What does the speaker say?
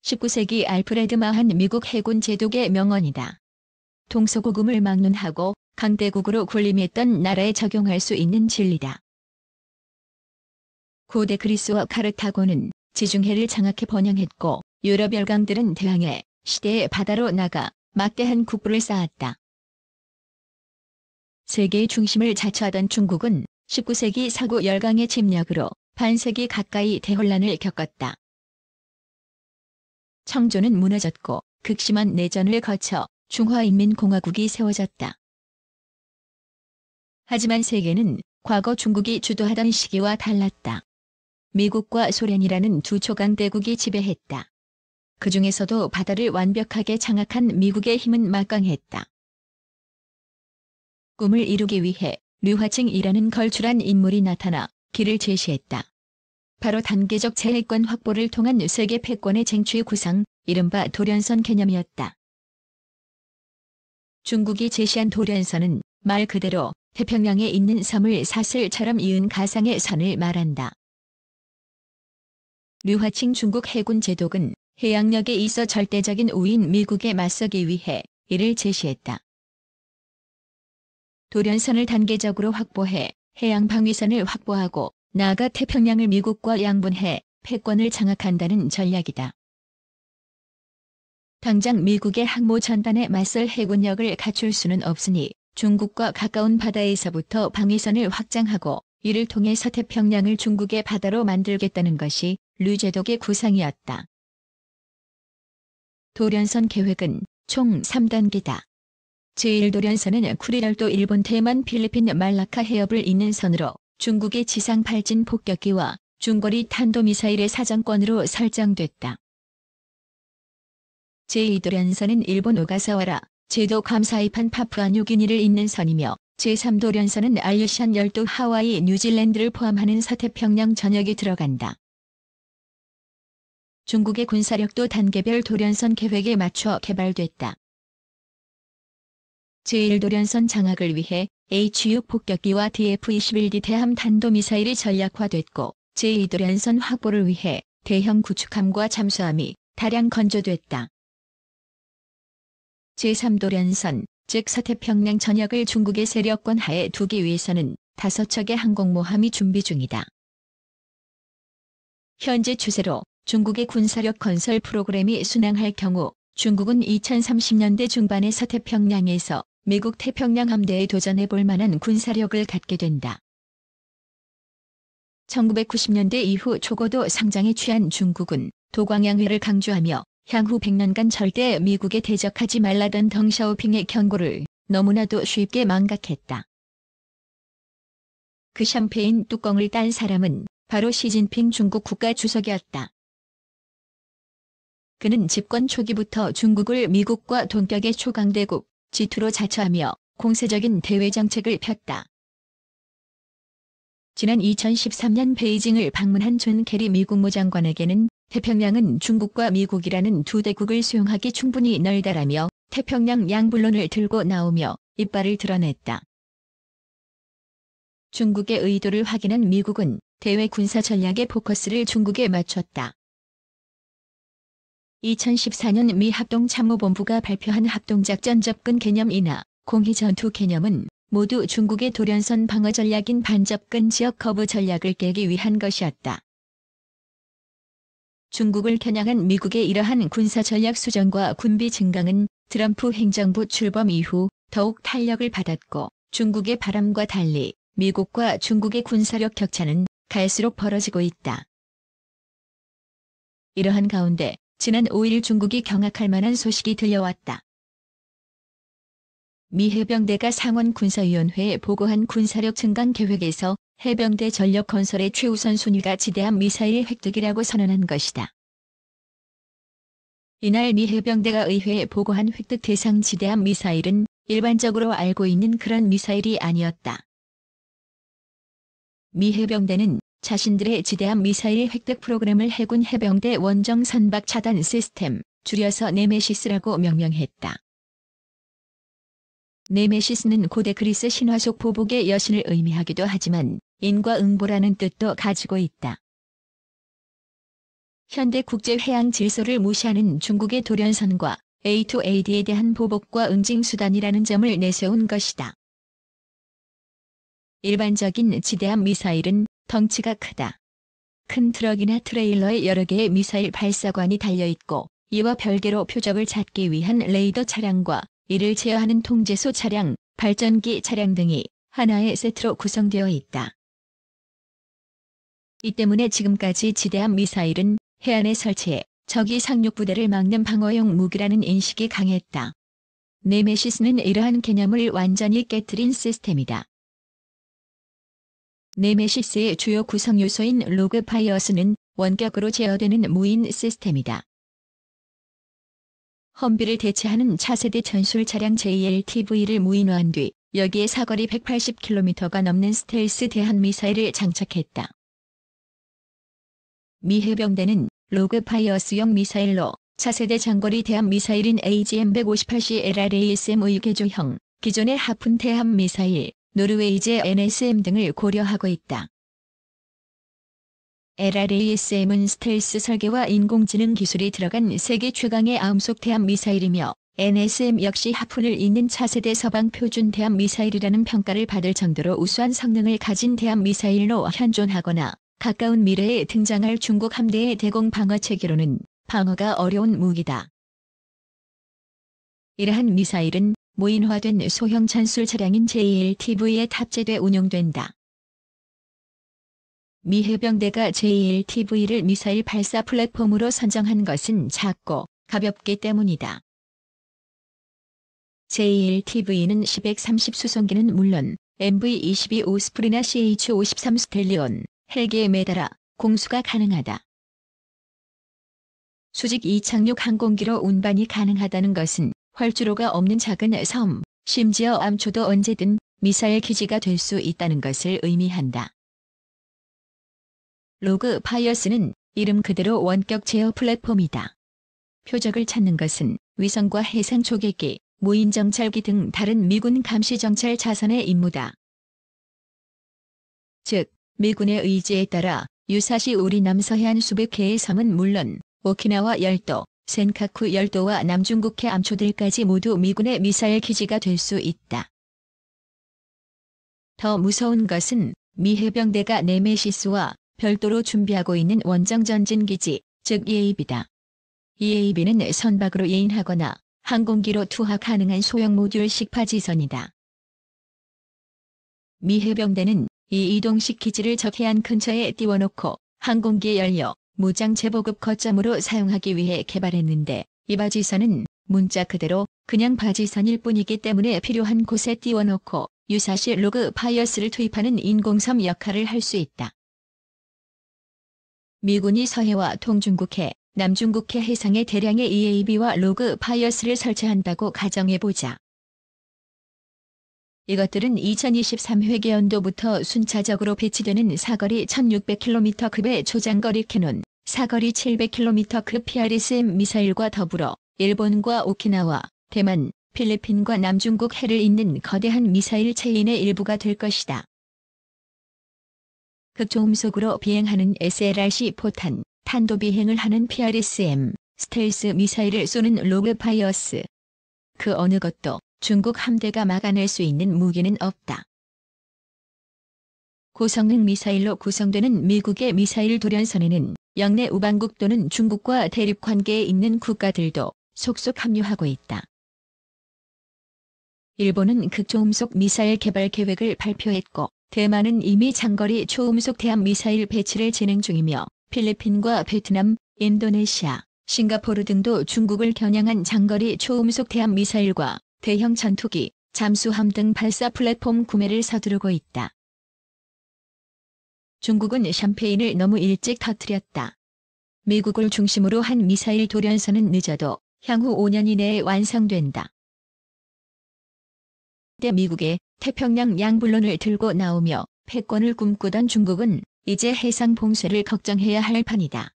19세기 알프레드 마한 미국 해군 제독의 명언이다. 동서고금을 막론하고 강대국으로 군림했던 나라에 적용할 수 있는 진리다. 고대 그리스와 카르타고는 지중해를 장악해 번영했고 유럽 열강들은 대항해 시대의 바다로 나가 막대한 국부를 쌓았다. 세계의 중심을 자처하던 중국은 19세기 서구 열강의 침략으로 반세기 가까이 대혼란을 겪었다. 청조는 무너졌고 극심한 내전을 거쳐 중화인민공화국이 세워졌다. 하지만 세계는 과거 중국이 주도하던 시기와 달랐다. 미국과 소련이라는 두 초강대국이 지배했다. 그 중에서도 바다를 완벽하게 장악한 미국의 힘은 막강했다. 꿈을 이루기 위해 류화칭이라는 걸출한 인물이 나타나 길을 제시했다. 바로 단계적 제해권 확보를 통한 세계 패권의 쟁취의 구상, 이른바 도련선 개념이었다. 중국이 제시한 도련선은 말 그대로 태평양에 있는 섬을 사슬처럼 이은 가상의 선을 말한다. 류화칭 중국 해군 제독은 해양력에 있어 절대적인 우위인 미국에 맞서기 위해 이를 제시했다. 도련선을 단계적으로 확보해 해양 방위선을 확보하고 나아가 태평양을 미국과 양분해 패권을 장악한다는 전략이다. 당장 미국의 항모 전단에 맞설 해군력을 갖출 수는 없으니 중국과 가까운 바다에서부터 방위선을 확장하고 이를 통해 서태평양을 중국의 바다로 만들겠다는 것이 류제독의 구상이었다. 도련선 계획은 총 3단계다. 제1도련선은 쿠리랄도 일본 대만 필리핀 말라카 해협을 잇는 선으로 중국의 지상 발진 폭격기와 중거리 탄도미사일의 사정권으로 설정됐다. 제2도련선은 일본 오가사와라, 제도 괌사이판 파푸아뉴기니를 잇는 선이며 제3도련선은 알류시안 열도 하와이 뉴질랜드를 포함하는 서태평양 전역이 들어간다. 중국의 군사력도 단계별 도련선 계획에 맞춰 개발됐다. 제1도련선 장악을 위해 H-6 폭격기와 DF-21D 대함 탄도미사일이 전략화됐고 제2도련선 확보를 위해 대형 구축함과 잠수함이 다량 건조됐다. 제3도련선, 즉 서태평양 전역을 중국의 세력권 하에 두기 위해서는 5척의 항공모함이 준비 중이다. 현재 추세로 중국의 군사력 건설 프로그램이 순항할 경우 중국은 2030년대 중반에 서태평양에서 미국 태평양 함대에 도전해 볼 만한 군사력을 갖게 된다. 1990년대 이후 초고도 상장에 취한 중국은 도광양회를 강조하며 향후 100년간 절대 미국에 대적하지 말라던 덩샤오핑의 경고를 너무나도 쉽게 망각했다. 그 샴페인 뚜껑을 딴 사람은 바로 시진핑 중국 국가주석이었다. 그는 집권 초기부터 중국을 미국과 동격의 초강대국, G2로 자처하며 공세적인 대외정책을 폈다. 지난 2013년 베이징을 방문한 존 케리 미국 무장관에게는 태평양은 중국과 미국이라는 두 대국을 수용하기 충분히 넓다라며 태평양 양불론을 들고 나오며 이빨을 드러냈다. 중국의 의도를 확인한 미국은 대외 군사 전략의 포커스를 중국에 맞췄다. 2014년 미 합동참모본부가 발표한 합동작전 접근 개념이나 공희전투 개념은 모두 중국의 도련선 방어 전략인 반접근 지역 거부 전략을 깨기 위한 것이었다. 중국을 겨냥한 미국의 이러한 군사 전략 수정과 군비 증강은 트럼프 행정부 출범 이후 더욱 탄력을 받았고 중국의 바람과 달리 미국과 중국의 군사력 격차는 갈수록 벌어지고 있다. 이러한 가운데 지난 5일 중국이 경악할 만한 소식이 들려왔다. 미 해병대가 상원군사위원회에 보고한 군사력 증강 계획에서 해병대 전력 건설의 최우선 순위가 지대함 미사일 획득이라고 선언한 것이다. 이날 미 해병대가 의회에 보고한 획득 대상 지대함 미사일은 일반적으로 알고 있는 그런 미사일이 아니었다. 미 해병대는 자신들의 지대함 미사일 획득 프로그램을 해군 해병대 원정 선박 차단 시스템, 줄여서 네메시스라고 명명했다. 네메시스는 고대 그리스 신화 속 보복의 여신을 의미하기도 하지만 인과응보라는 뜻도 가지고 있다. 현대 국제 해양 질서를 무시하는 중국의 돌연선과 A2AD에 대한 보복과 응징 수단이라는 점을 내세운 것이다. 일반적인 지대함 미사일은 덩치가 크다. 큰 트럭이나 트레일러에 여러 개의 미사일 발사관이 달려있고 이와 별개로 표적을 찾기 위한 레이더 차량과 이를 제어하는 통제소 차량, 발전기 차량 등이 하나의 세트로 구성되어 있다. 이 때문에 지금까지 지대함 미사일은 해안에 설치해 적이 상륙부대를 막는 방어용 무기라는 인식이 강했다. 네메시스는 이러한 개념을 완전히 깨트린 시스템이다. 네메시스의 주요 구성 요소인 로그 파이어스는 원격으로 제어되는 무인 시스템이다. 험비를 대체하는 차세대 전술 차량 JLTV를 무인화한 뒤 여기에 사거리 180km가 넘는 스텔스 대한 미사일을 장착했다. 미 해병대는 로그 파이어스형 미사일로 차세대 장거리 대함 미사일인 AGM-158C LRASM의 개조형, 기존의 하푼 대함 미사일, 노르웨이제 NSM 등을 고려하고 있다. LRASM은 스텔스 설계와 인공지능 기술이 들어간 세계 최강의 아음속 대함 미사일이며 NSM 역시 하푼을 잇는 차세대 서방 표준 대함 미사일이라는 평가를 받을 정도로 우수한 성능을 가진 대함 미사일로 현존하거나 가까운 미래에 등장할 중국 함대의 대공 방어 체계로는 방어가 어려운 무기다. 이러한 미사일은 무인화된 소형 전술 차량인 JLTV에 탑재돼 운용된다. 미 해병대가 JLTV를 미사일 발사 플랫폼으로 선정한 것은 작고 가볍기 때문이다. JLTV는 10-130 수송기는 물론 MV-22 오스프리나 CH-53 스텔리온, 헬기에 매달아 공수가 가능하다. 수직 이착륙 항공기로 운반이 가능하다는 것은 활주로가 없는 작은 섬, 심지어 암초도 언제든 미사일 기지가 될 수 있다는 것을 의미한다. 로그 파이어스는 이름 그대로 원격 제어 플랫폼이다. 표적을 찾는 것은 위성과 해상 초계기, 무인 정찰기 등 다른 미군 감시 정찰 자산의 임무다. 즉, 미군의 의지에 따라 유사시 우리 남서해안 수백 개의 섬은 물론 오키나와 열도, 센카쿠 열도와 남중국해 암초들까지 모두 미군의 미사일 기지가 될 수 있다. 더 무서운 것은 미 해병대가 네메시스와 별도로 준비하고 있는 원정 전진기지, 즉 EAB다. EAB는 선박으로 예인하거나 항공기로 투하 가능한 소형 모듈식 파지선이다. 미 해병대는 이 이동식 기지를 적 해안 근처에 띄워놓고 항공기 연료, 무장 재보급 거점으로 사용하기 위해 개발했는데 이 바지선은 문자 그대로 그냥 바지선일 뿐이기 때문에 필요한 곳에 띄워놓고 유사시 로그 파이어스를 투입하는 인공섬 역할을 할 수 있다. 미군이 서해와 동중국해, 남중국해 해상에 대량의 EAB와 로그 파이어스를 설치한다고 가정해보자. 이것들은 2023 회계연도부터 순차적으로 배치되는 사거리 1600km급의 초장거리 캐논, 사거리 700km급 PRSM 미사일과 더불어 일본과 오키나와, 대만, 필리핀과 남중국 해를 잇는 거대한 미사일 체인의 일부가 될 것이다. 극초음속으로 비행하는 SLRC 포탄, 탄도비행을 하는 PRSM, 스텔스 미사일을 쏘는 로그 파이어스. 그 어느 것도 중국 함대가 막아낼 수 있는 무기는 없다. 고성능 미사일로 구성되는 미국의 미사일 돌연선에는 영내 우방국 또는 중국과 대립 관계에 있는 국가들도 속속 합류하고 있다. 일본은 극초음속 미사일 개발 계획을 발표했고 대만은 이미 장거리 초음속 대함 미사일 배치를 진행 중이며 필리핀과 베트남, 인도네시아, 싱가포르 등도 중국을 겨냥한 장거리 초음속 대함 미사일과 대형 전투기, 잠수함 등 발사 플랫폼 구매를 서두르고 있다. 중국은 샴페인을 너무 일찍 터뜨렸다. 미국을 중심으로 한 미사일 돌연선은 늦어도 향후 5년 이내에 완성된다. 때 미국의 태평양 양불론을 들고 나오며 패권을 꿈꾸던 중국은 이제 해상 봉쇄를 걱정해야 할 판이다.